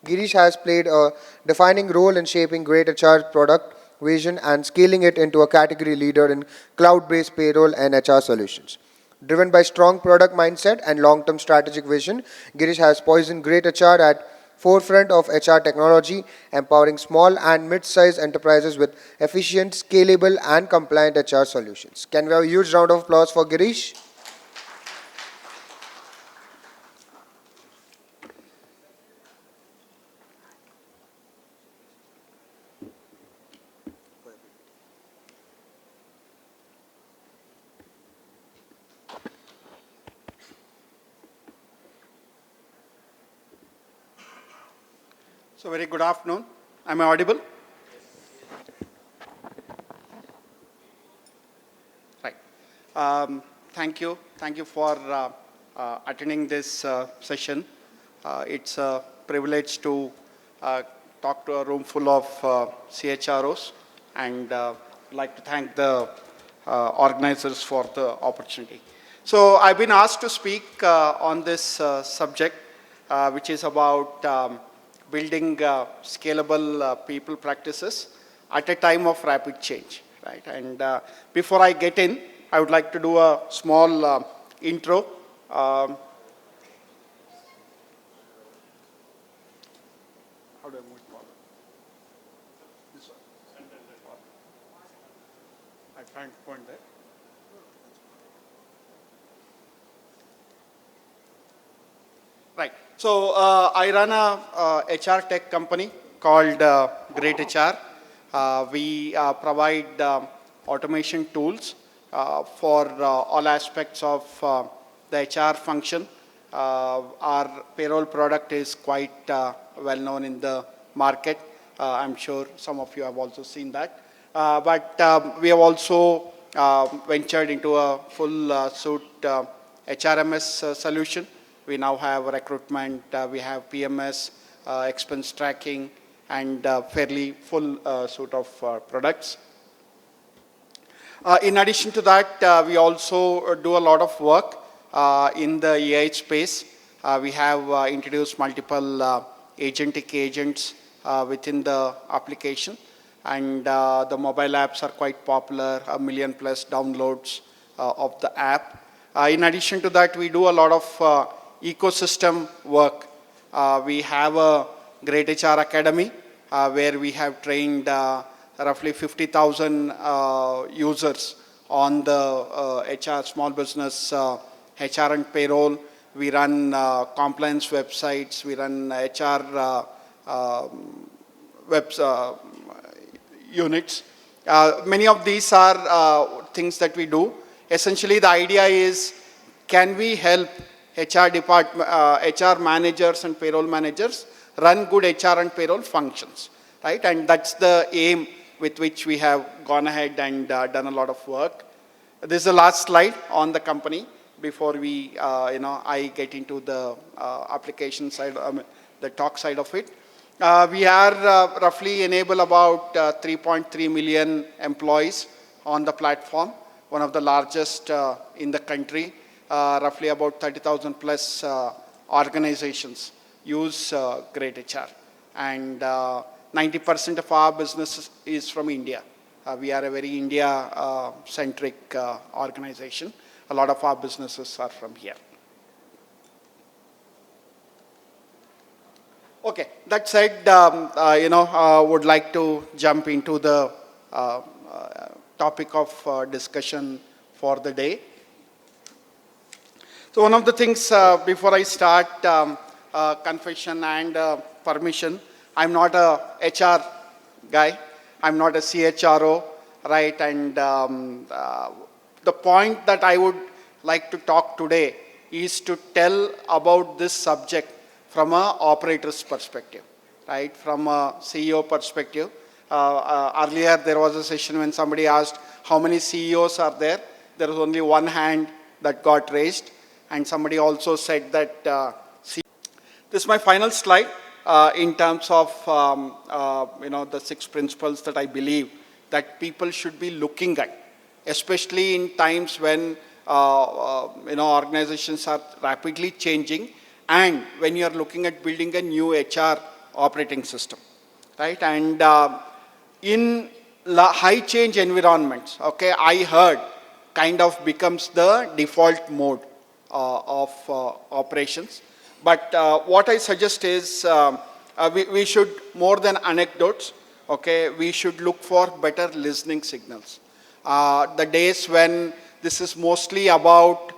Girish has played a defining role in shaping Great HR product vision and scaling it into a category leader in cloud-based payroll and HR solutions. Driven by strong product mindset and long-term strategic vision, Girish has positioned Great HR at forefront of HR technology, empowering small and mid-sized enterprises with efficient, scalable, and compliant HR solutions. Can we have a huge round of applause for Girish? So very good afternoon. Am I audible? Right. Thank you. Thank you for attending this session. It's a privilege to talk to a room full of CHROs, and like to thank the organizers for the opportunity. So I've been asked to speak on this subject, which is about building scalable people practices at a time of rapid change, right? And before I get in, I would like to do a small intro. How do I move it forward? This one. I can't point there. Right. So I run a HR tech company called Great HR. We provide automation tools for all aspects of the HR function. Our payroll product is quite well known in the market. I'm sure some of you have also seen that. But we have also ventured into a full suite HRMS solution. We now have recruitment, we have PMS, expense tracking, and fairly full suite of products. In addition to that, we also do a lot of work in the AI space. We have introduced multiple agentic agents within the application, and the mobile apps are quite popular, 1 million plus downloads of the app. In addition to that, we do a lot of ecosystem work. We have a Great HR Academy where we have trained roughly 50,000 users on the HR small business HR and payroll. We run compliance websites. We run HR web units. Many of these are things that we do. Essentially, the idea is, can we help HR managers and payroll managers run good HR and payroll functions, right? And that's the aim with which we have gone ahead and done a lot of work. This is the last slide on the company before we, I get into the application side, the talk side of it. We are roughly enable about 3.3 million employees on the platform, one of the largest in the country. Roughly about 30,000 plus organizations use Great HR. And 90% of our business is from India. We are a very India-centric organization. A lot of our businesses are from here. Okay, that said, would like to jump into the topic of discussion for the day. So one of the things before I start, confession and permission, I'm not a HR guy. I'm not a CHRO, right? And the point that I would like to talk today is to tell about this subject from an operator's perspective, right? From a CEO perspective. Earlier there was a session when somebody asked how many CEOs are there. There was only one hand that got raised. And somebody also said that this is my final slide in terms of the 6 principles that I believe that people should be looking at, especially in times when organizations are rapidly changing, and when you are looking at building a new HR operating system, right? And in high change environments, okay, I heard kind of becomes the default mode of operations. But what I suggest is we should, more than anecdotes, okay, we should look for better listening signals. The days when this is mostly about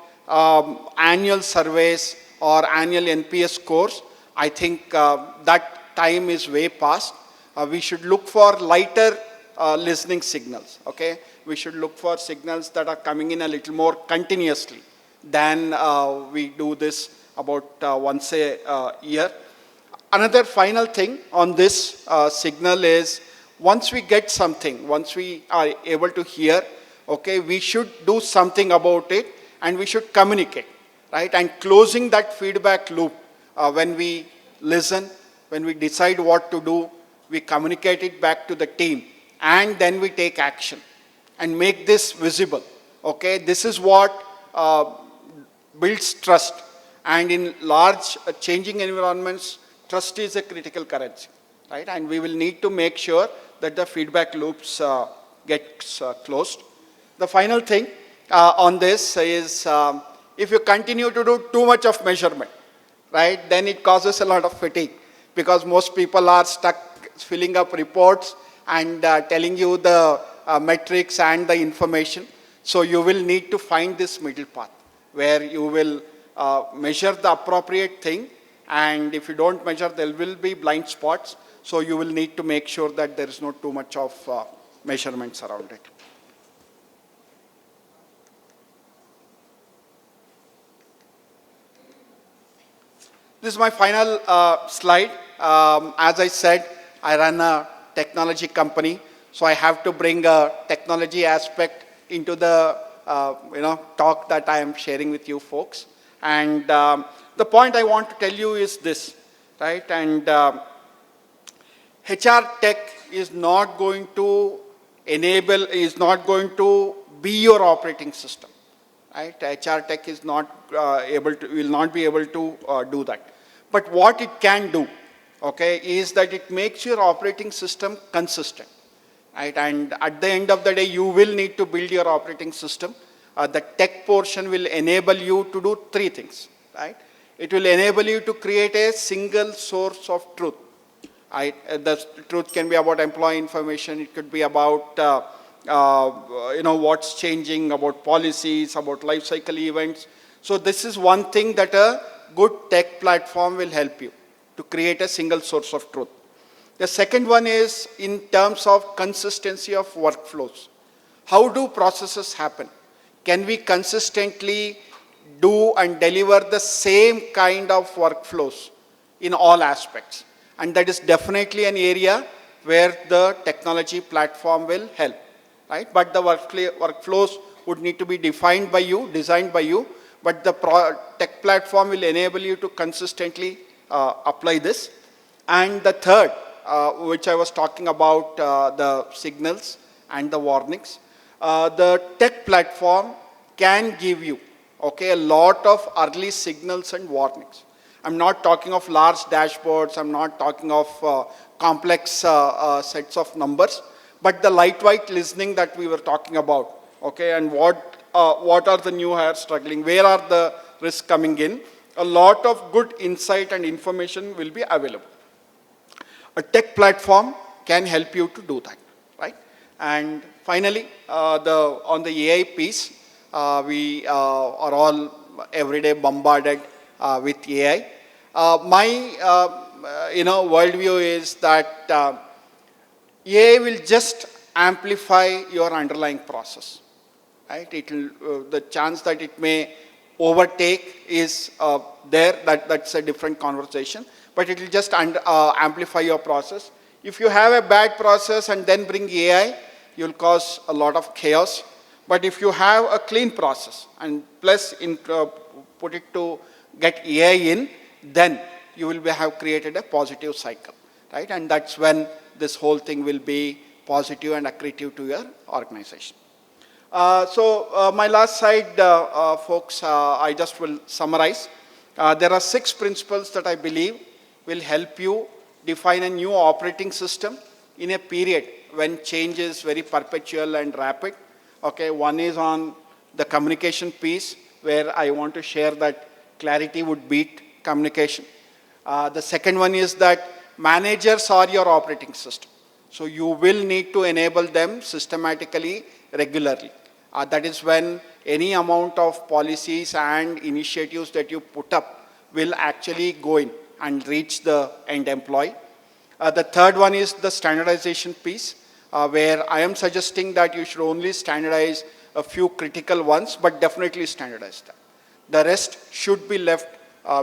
annual surveys or annual NPS scores, I think that time is way past. We should look for lighter listening signals, okay? We should look for signals that are coming in a little more continuously than we do this about once a year. Another final thing on this signal is once we get something, once we are able to hear, okay, we should do something about it and we should communicate, right? And closing that feedback loop when we listen, when we decide what to do, we communicate it back to the team and then we take action and make this visible, okay? This is what builds trust, and in large changing environments, trust is a critical currency, right? And we will need to make sure that the feedback loops get closed. The final thing on this is if you continue to do too much of measurement, right, then it causes a lot of fatigue because most people are stuck filling up reports and telling you the metrics and the information. So you will need to find this middle path where you will measure the appropriate thing, and if you don't measure, there will be blind spots. So you will need to make sure that there is not too much of measurements around it. This is my final slide. As I said, I run a technology company, so I have to bring a technology aspect into the talk that I am sharing with you folks. And the point I want to tell you is this, right? And HR tech is not going to enable, is not going to be your operating system, right? HR tech is not will not be able to do that. But what it can do, okay, is that it makes your operating system consistent, right? And at the end of the day, you will need to build your operating system. The tech portion will enable you to do three things, right? It will enable you to create a single source of truth. Right? The truth can be about employee information. It could be about what's changing, about policies, about life cycle events. So this is one thing that a good tech platform will help you to create a single source of truth. The second one is in terms of consistency of workflows. How do processes happen? Can we consistently do and deliver the same kind of workflows in all aspects? And that is definitely an area where the technology platform will help, right? But the workflows would need to be defined by you, designed by you, but the tech platform will enable you to consistently apply this. And the third, which I was talking about, the signals and the warnings. The tech platform can give you, okay, a lot of early signals and warnings. I'm not talking of large dashboards, I'm not talking of complex sets of numbers, but the lightweight listening that we were talking about, okay, and what are the new hires struggling, where are the risks coming in, a lot of good insight and information will be available. A tech platform can help you to do that, right? And finally, on the AI piece, we are all every day bombarded with AI. My worldview is that AI will just amplify your underlying process, right? It will, the chance that it may overtake is there. That's a different conversation. But it will just amplify your process. If you have a bad process and then bring AI, you'll cause a lot of chaos. But if you have a clean process and plus put it to get AI in, then you will have created a positive cycle, right? And that's when this whole thing will be positive and accretive to your organization. My last slide, folks, I just will summarize. There are 6 principles that I believe will help you define a new operating system in a period when change is very perpetual and rapid. Okay, one is on the communication piece, where I want to share that clarity would beat communication. The second one is that managers are your operating system. So you will need to enable them systematically, regularly. That is when any amount of policies and initiatives that you put up will actually go in and reach the end employee. The third one is the standardization piece, where I am suggesting that you should only standardize a few critical ones, but definitely standardize them. The rest should be left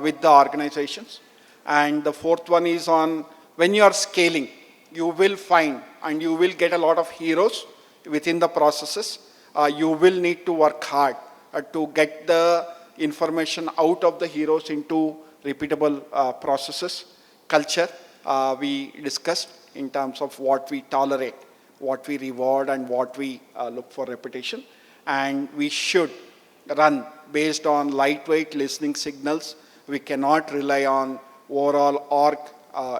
with the organizations. And the fourth one is on when you are scaling, you will find and you will get a lot of heroes within the processes. You will need to work hard to get the information out of the heroes into repeatable processes. Culture, we discussed in terms of what we tolerate, what we reward, and what we look for repetition. And we should run based on lightweight listening signals. We cannot rely on overall org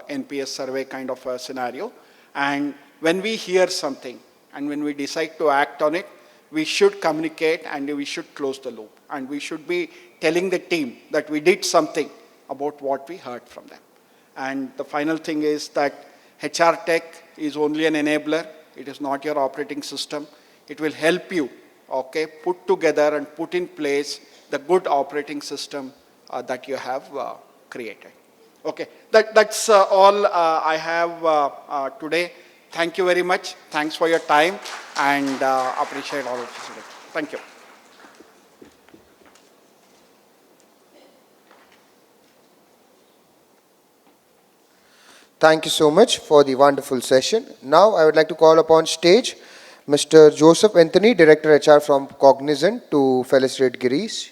NPS survey kind of a scenario. And when we hear something and when we decide to act on it, we should communicate and we should close the loop. And we should be telling the team that we did something about what we heard from them. And the final thing is that HR tech is only an enabler. It is not your operating system. It will help you, okay, put together and put in place the good operating system that you have created. Okay, that's all I have today. Thank you very much. Thanks for your time, and appreciate all of this. Thank you. Thank you so much for the wonderful session. Now I would like to call upon stage Mr. Joseph Anthony, Director HR from Cognizant, to felicitate Girish.